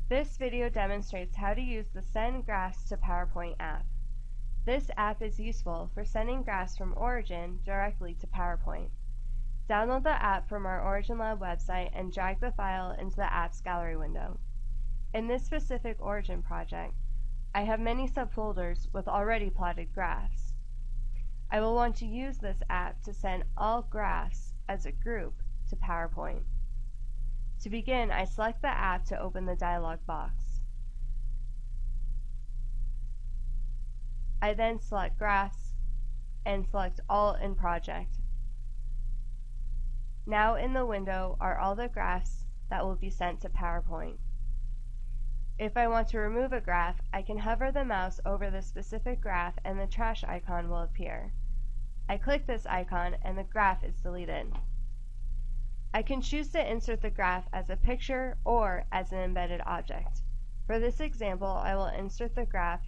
This video demonstrates how to use the SendGraphsToPowerPoint app. This app is useful for sending graphs from Origin directly to PowerPoint. Download the app from our OriginLab website and drag the file into the app's gallery window. In this specific Origin project, I have many subfolders with already plotted graphs. I will want to use this app to send all graphs as a group to PowerPoint. To begin, I select the app to open the dialog box. I then select Graphs and select All in Project. Now in the window are all the graphs that will be sent to PowerPoint. If I want to remove a graph, I can hover the mouse over the specific graph and the trash icon will appear. I click this icon and the graph is deleted. I can choose to insert the graph as a picture or as an embedded object. For this example, I will insert the graph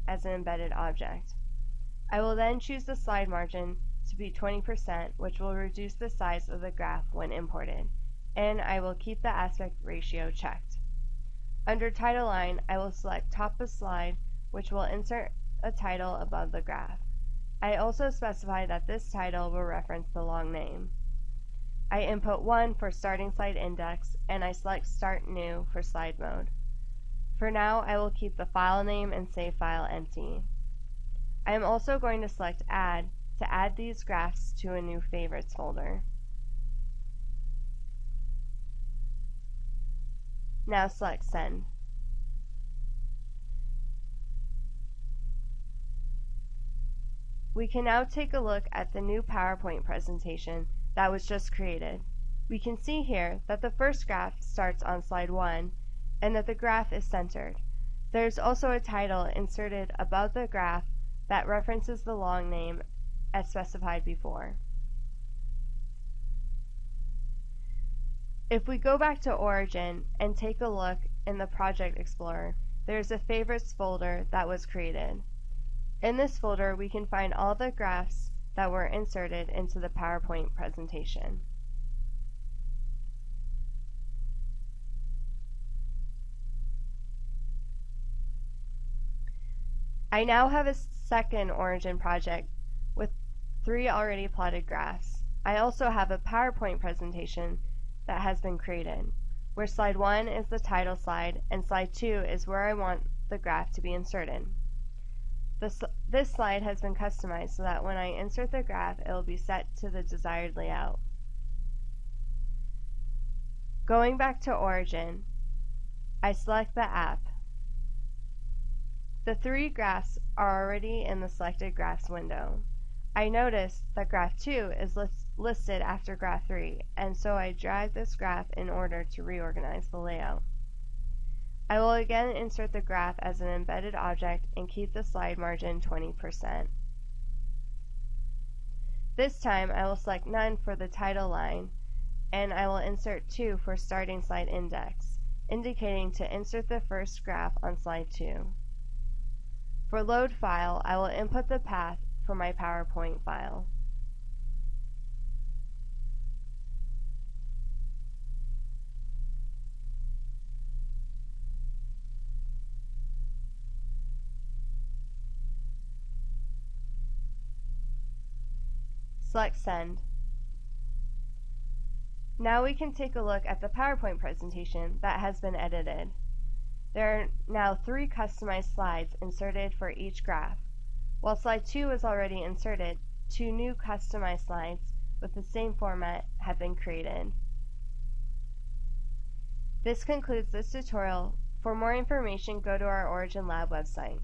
as an embedded object. I will then choose the slide margin to be 20%, which will reduce the size of the graph when imported, and I will keep the aspect ratio checked. Under title line, I will select top of slide, which will insert a title above the graph. I also specify that this title will reference the long name. I input 1 for starting slide index, and I select Start New for slide mode. For now, I will keep the file name and save file empty. I am also going to select Add to add these graphs to a new Favorites folder. Now select Send. We can now take a look at the new PowerPoint presentation that was just created. We can see here that the first graph starts on slide 1 and that the graph is centered. There's also a title inserted above the graph that references the long name as specified before. If we go back to Origin and take a look in the Project Explorer, there's a Favorites folder that was created. In this folder, we can find all the graphs that were inserted into the PowerPoint presentation. I now have a second Origin project with 3 already plotted graphs. I also have a PowerPoint presentation that has been created, where slide 1 is the title slide and slide 2 is where I want the graph to be inserted. This slide has been customized so that when I insert the graph, it will be set to the desired layout. Going back to Origin, I select the app. The 3 graphs are already in the Selected Graphs window. I notice that graph 2 is listed after graph 3, and so I drag this graph in order to reorganize the layout. I will again insert the graph as an embedded object and keep the slide margin 20%. This time I will select None for the title line, and I will insert 2 for starting slide index, indicating to insert the first graph on slide 2. For load file, I will input the path for my PowerPoint file. Select Send. Now we can take a look at the PowerPoint presentation that has been edited. There are now 3 customized slides inserted for each graph. While slide 2 is already inserted, 2 new customized slides with the same format have been created. This concludes this tutorial. For more information, go to our OriginLab website.